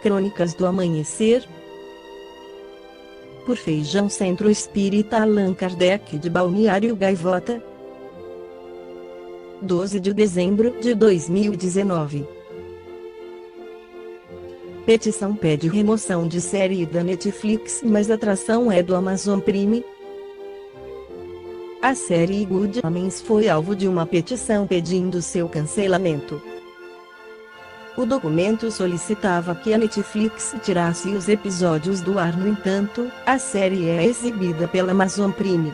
Crônicas do Amanhecer. Por Feijão Centro Espírita Allan Kardec de Balneário Gaivota. 12 de dezembro de 2019. Petição pede remoção de série da Netflix, mas a atração é do Amazon Prime. A série Good Homens foi alvo de uma petição pedindo seu cancelamento. O documento solicitava que a Netflix tirasse os episódios do ar. No entanto, a série é exibida pela Amazon Prime.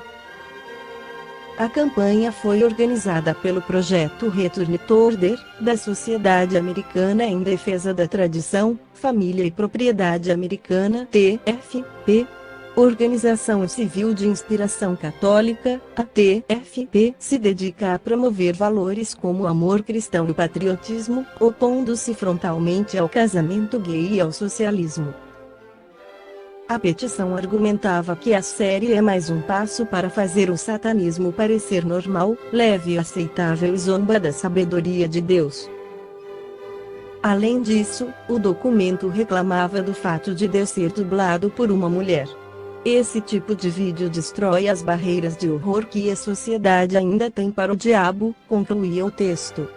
A campanha foi organizada pelo projeto Return to Order, da Sociedade Americana em Defesa da Tradição, Família e Propriedade Americana (TFP), organização civil de inspiração católica. A TFP se dedica a promover valores como o amor cristão e o patriotismo, opondo-se frontalmente ao casamento gay e ao socialismo. A petição argumentava que a série é mais um passo para fazer o satanismo parecer normal, leve e aceitável e zomba da sabedoria de Deus. Além disso, o documento reclamava do fato de Deus ser dublado por uma mulher. Esse tipo de vídeo destrói as barreiras de horror que a sociedade ainda tem para o diabo, concluía o texto.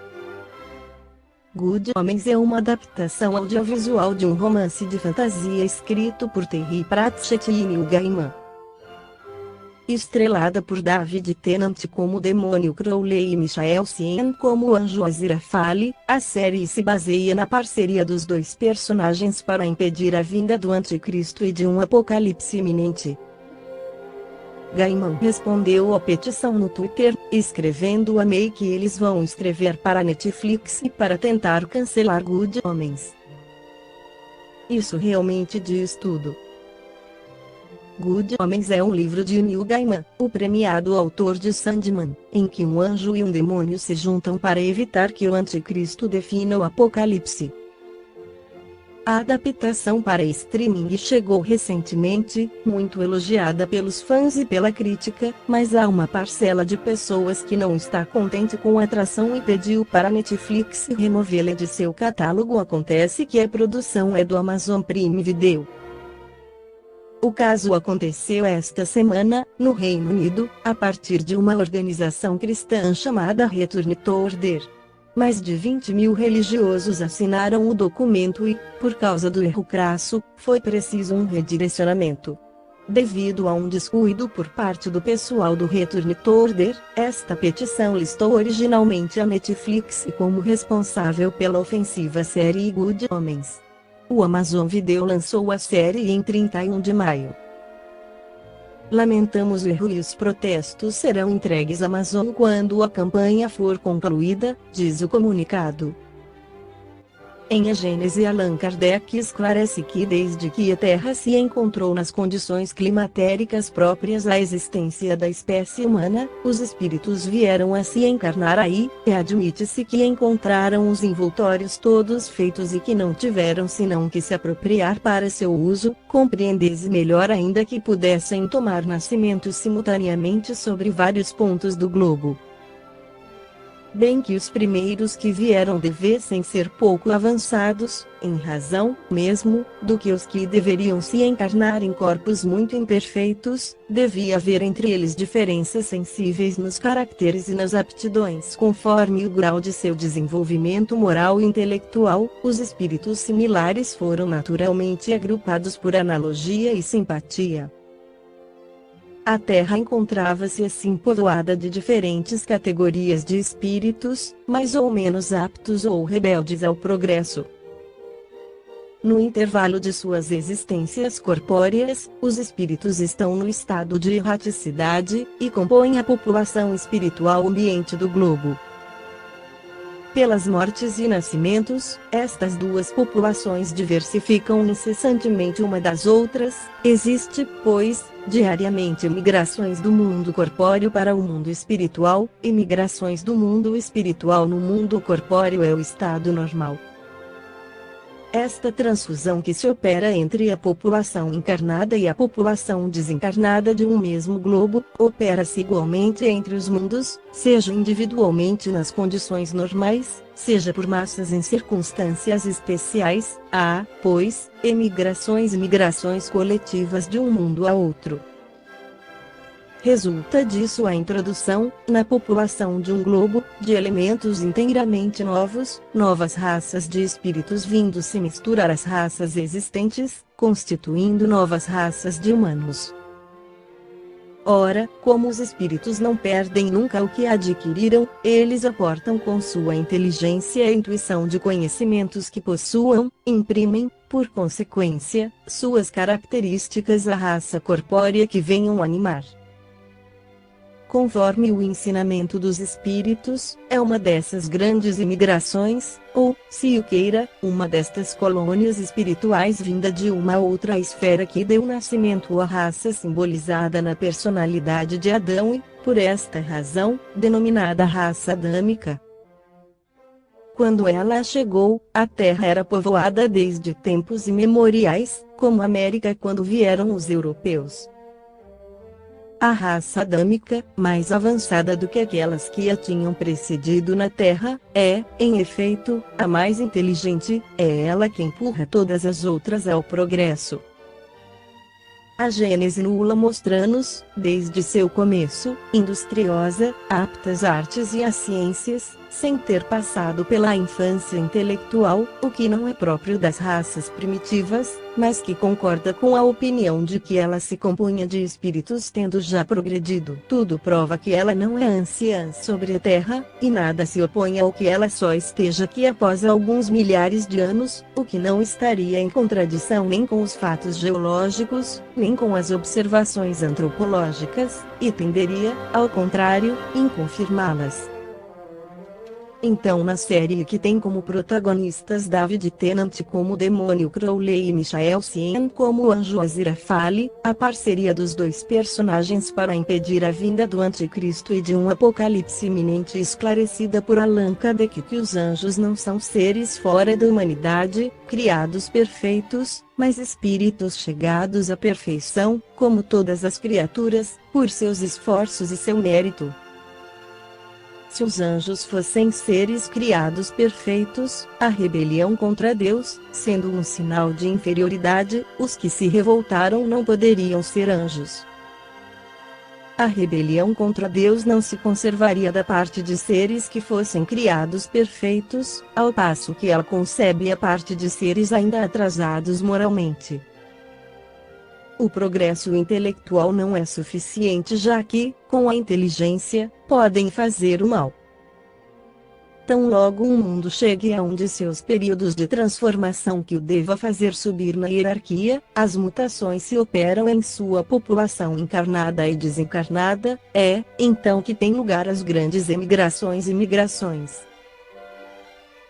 Good Homens é uma adaptação audiovisual de um romance de fantasia escrito por Terry Pratchett e Neil Gaiman. Estrelada por David Tennant como o demônio Crowley e Michael Sien como o anjo Aziraphale, a série se baseia na parceria dos dois personagens para impedir a vinda do anticristo e de um apocalipse iminente. Gaiman respondeu à petição no Twitter, escrevendo: "Amei que eles vão escrever para a Netflix e para tentar cancelar Good Homens. Isso realmente diz tudo." Good Homens é um livro de Neil Gaiman, o premiado autor de Sandman, em que um anjo e um demônio se juntam para evitar que o anticristo defina o apocalipse. A adaptação para streaming chegou recentemente, muito elogiada pelos fãs e pela crítica, mas há uma parcela de pessoas que não está contente com a atração e pediu para a Netflix removê-la de seu catálogo. Acontece que a produção é do Amazon Prime Video. O caso aconteceu esta semana, no Reino Unido, a partir de uma organização cristã chamada Return to Order. Mais de 20.000 religiosos assinaram o documento e, por causa do erro crasso, foi preciso um redirecionamento. Devido a um descuido por parte do pessoal do Return to Order, esta petição listou originalmente a Netflix como responsável pela ofensiva série Good Homens. O Amazon Video lançou a série em 31 de maio. Lamentamos o erro e os protestos serão entregues à Amazon quando a campanha for concluída, diz o comunicado. Em A Gênese, Allan Kardec esclarece que desde que a Terra se encontrou nas condições climatéricas próprias à existência da espécie humana, os espíritos vieram a se encarnar aí, e admite-se que encontraram os envoltórios todos feitos e que não tiveram senão que se apropriar para seu uso, compreende-se melhor ainda que pudessem tomar nascimento simultaneamente sobre vários pontos do globo. Bem que os primeiros que vieram devessem ser pouco avançados, em razão, mesmo, do que os que deveriam se encarnar em corpos muito imperfeitos, devia haver entre eles diferenças sensíveis nos caracteres e nas aptidões conforme o grau de seu desenvolvimento moral e intelectual. Os espíritos similares foram naturalmente agrupados por analogia e simpatia. A Terra encontrava-se assim povoada de diferentes categorias de espíritos, mais ou menos aptos ou rebeldes ao progresso. No intervalo de suas existências corpóreas, os espíritos estão no estado de erraticidade, e compõem a população espiritual ambiente do globo. Pelas mortes e nascimentos, estas duas populações diversificam incessantemente uma das outras. Existe, pois, diariamente migrações do mundo corpóreo para o mundo espiritual, e migrações do mundo espiritual no mundo corpóreo é o estado normal. Esta transfusão que se opera entre a população encarnada e a população desencarnada de um mesmo globo, opera-se igualmente entre os mundos, seja individualmente nas condições normais, seja por massas em circunstâncias especiais. Há, pois, emigrações e migrações coletivas de um mundo a outro. Resulta disso a introdução, na população de um globo, de elementos inteiramente novos, novas raças de espíritos vindo se misturar às raças existentes, constituindo novas raças de humanos. Ora, como os espíritos não perdem nunca o que adquiriram, eles aportam com sua inteligência e intuição de conhecimentos que possuam, imprimem, por consequência, suas características à raça corpórea que venham animar. Conforme o ensinamento dos espíritos, é uma dessas grandes imigrações, ou, se o queira, uma destas colônias espirituais vinda de uma outra esfera que deu nascimento à raça simbolizada na personalidade de Adão e, por esta razão, denominada raça adâmica. Quando ela chegou, a Terra era povoada desde tempos imemoriais, como a América quando vieram os europeus. A raça adâmica, mais avançada do que aquelas que a tinham precedido na Terra, é, em efeito, a mais inteligente, é ela que empurra todas as outras ao progresso. A Gênese nula mostra-nos, desde seu começo, industriosa, apta às artes e às ciências, sem ter passado pela infância intelectual, o que não é próprio das raças primitivas, mas que concorda com a opinião de que ela se compunha de espíritos tendo já progredido. Tudo prova que ela não é anciã sobre a Terra, e nada se opõe ao que ela só esteja aqui após alguns milhares de anos, o que não estaria em contradição nem com os fatos geológicos, nem com as observações antropológicas, e tenderia, ao contrário, em confirmá-las. Então na série que tem como protagonistas David Tennant como demônio Crowley e Michael Sien como anjo Aziraphale, a parceria dos dois personagens para impedir a vinda do anticristo e de um apocalipse iminente esclarecida por Allan Kardec que os anjos não são seres fora da humanidade, criados perfeitos, mas espíritos chegados à perfeição, como todas as criaturas, por seus esforços e seu mérito. Se os anjos fossem seres criados perfeitos, a rebelião contra Deus, sendo um sinal de inferioridade, os que se revoltaram não poderiam ser anjos. A rebelião contra Deus não se conservaria da parte de seres que fossem criados perfeitos, ao passo que ela concebe a parte de seres ainda atrasados moralmente. O progresso intelectual não é suficiente já que, com a inteligência, podem fazer o mal. Tão logo um mundo chegue a um de seus períodos de transformação que o deva fazer subir na hierarquia, as mutações se operam em sua população encarnada e desencarnada, é, então que tem lugar as grandes emigrações e migrações.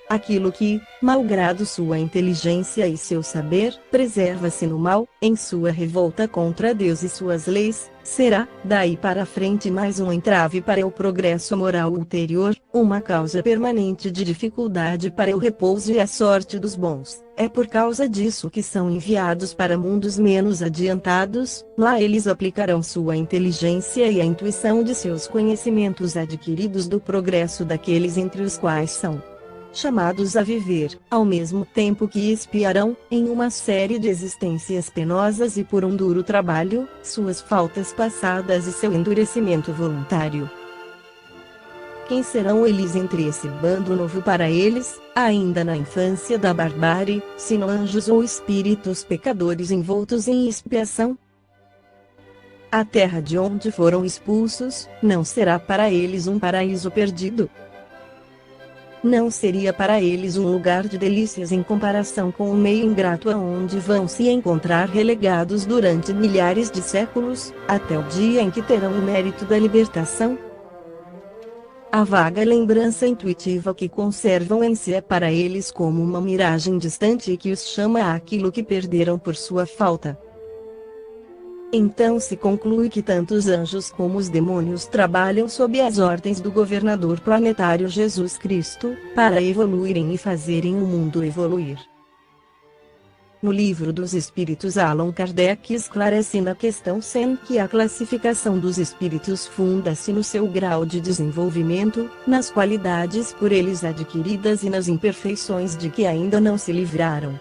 Aquilo que, malgrado sua inteligência e seu saber, preserva-se no mal, em sua revolta contra Deus e suas leis, será, daí para frente mais um entrave para o progresso moral ulterior, uma causa permanente de dificuldade para o repouso e a sorte dos bons. É por causa disso que são enviados para mundos menos adiantados, lá eles aplicarão sua inteligência e a intuição de seus conhecimentos adquiridos do progresso daqueles entre os quais são chamados a viver, ao mesmo tempo que expiarão, em uma série de existências penosas e por um duro trabalho, suas faltas passadas e seu endurecimento voluntário. Quem serão eles entre esse bando novo para eles, ainda na infância da barbárie, senão anjos ou espíritos pecadores envoltos em expiação? A terra de onde foram expulsos, não será para eles um paraíso perdido? Não seria para eles um lugar de delícias em comparação com o meio ingrato aonde vão se encontrar relegados durante milhares de séculos, até o dia em que terão o mérito da libertação? A vaga lembrança intuitiva que conservam em si é para eles como uma miragem distante que os chama àquilo que perderam por sua falta. Então se conclui que tanto os anjos como os demônios trabalham sob as ordens do governador planetário Jesus Cristo, para evoluírem e fazerem o mundo evoluir. no Livro dos Espíritos, Allan Kardec esclarece na questão 100 que a classificação dos espíritos funda-se no seu grau de desenvolvimento, nas qualidades por eles adquiridas e nas imperfeições de que ainda não se livraram.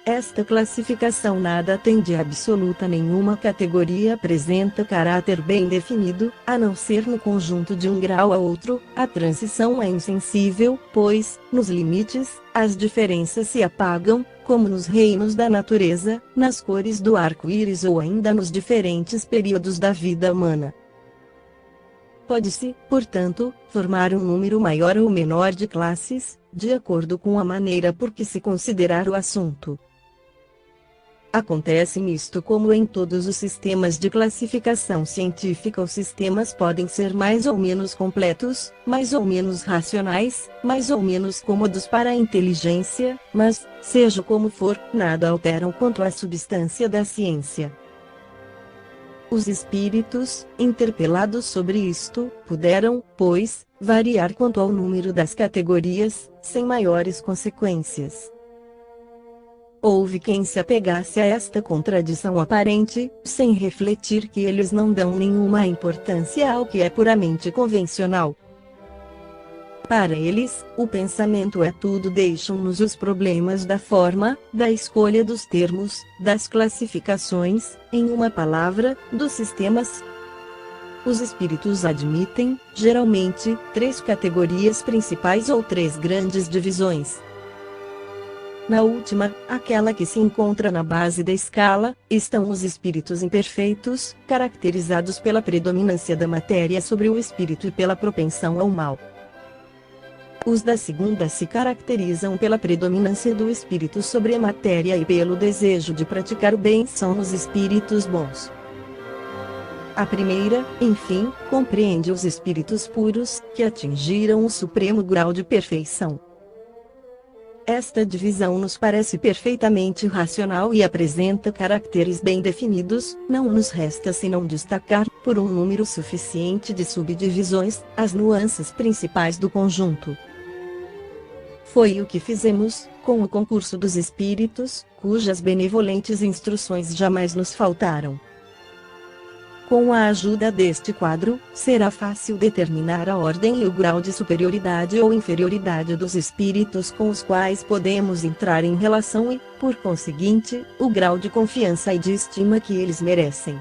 Esta classificação nada tem de absoluta, nenhuma categoria apresenta caráter bem definido, a não ser no conjunto de um grau a outro. A transição é insensível, pois, nos limites, as diferenças se apagam, como nos reinos da natureza, nas cores do arco-íris ou ainda nos diferentes períodos da vida humana. Pode-se, portanto, formar um número maior ou menor de classes, de acordo com a maneira por que se considerar o assunto. Acontece nisto como em todos os sistemas de classificação científica. Os sistemas podem ser mais ou menos completos, mais ou menos racionais, mais ou menos cômodos para a inteligência, mas, seja como for, nada alteram quanto à substância da ciência. Os espíritos, interpelados sobre isto, puderam, pois, variar quanto ao número das categorias, sem maiores consequências. Houve quem se apegasse a esta contradição aparente, sem refletir que eles não dão nenhuma importância ao que é puramente convencional. Para eles, o pensamento é tudo. Deixam-nos os problemas da forma, da escolha dos termos, das classificações, em uma palavra, dos sistemas. Os espíritos admitem, geralmente, 3 categorias principais ou 3 grandes divisões. Na última, aquela que se encontra na base da escala, estão os espíritos imperfeitos, caracterizados pela predominância da matéria sobre o espírito e pela propensão ao mal. Os da segunda se caracterizam pela predominância do espírito sobre a matéria e pelo desejo de praticar o bem. São os espíritos bons. A primeira, enfim, compreende os espíritos puros, que atingiram o supremo grau de perfeição. Esta divisão nos parece perfeitamente racional e apresenta caracteres bem definidos. Não nos resta senão destacar, por um número suficiente de subdivisões, as nuances principais do conjunto. Foi o que fizemos, com o concurso dos espíritos, cujas benevolentes instruções jamais nos faltaram. Com a ajuda deste quadro, será fácil determinar a ordem e o grau de superioridade ou inferioridade dos espíritos com os quais podemos entrar em relação e, por conseguinte, o grau de confiança e de estima que eles merecem.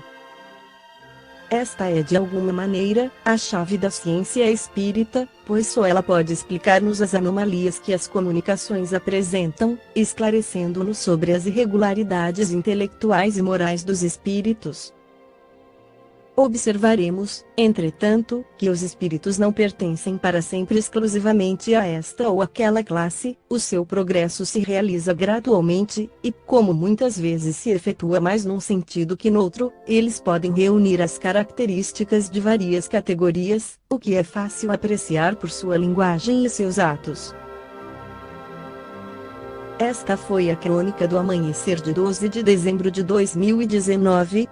Esta é de alguma maneira, a chave da ciência espírita, pois só ela pode explicar-nos as anomalias que as comunicações apresentam, esclarecendo-nos sobre as irregularidades intelectuais e morais dos espíritos. Observaremos, entretanto, que os espíritos não pertencem para sempre exclusivamente a esta ou aquela classe. O seu progresso se realiza gradualmente, e, como muitas vezes se efetua mais num sentido que noutro, eles podem reunir as características de várias categorias, o que é fácil apreciar por sua linguagem e seus atos. Esta foi a crônica do amanhecer de 12 de dezembro de 2019.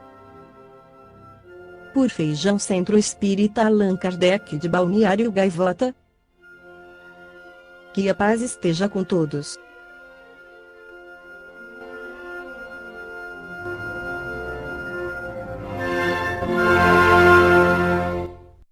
Por Feijão Centro Espírita Allan Kardec de Balneário Gaivota. Que a paz esteja com todos.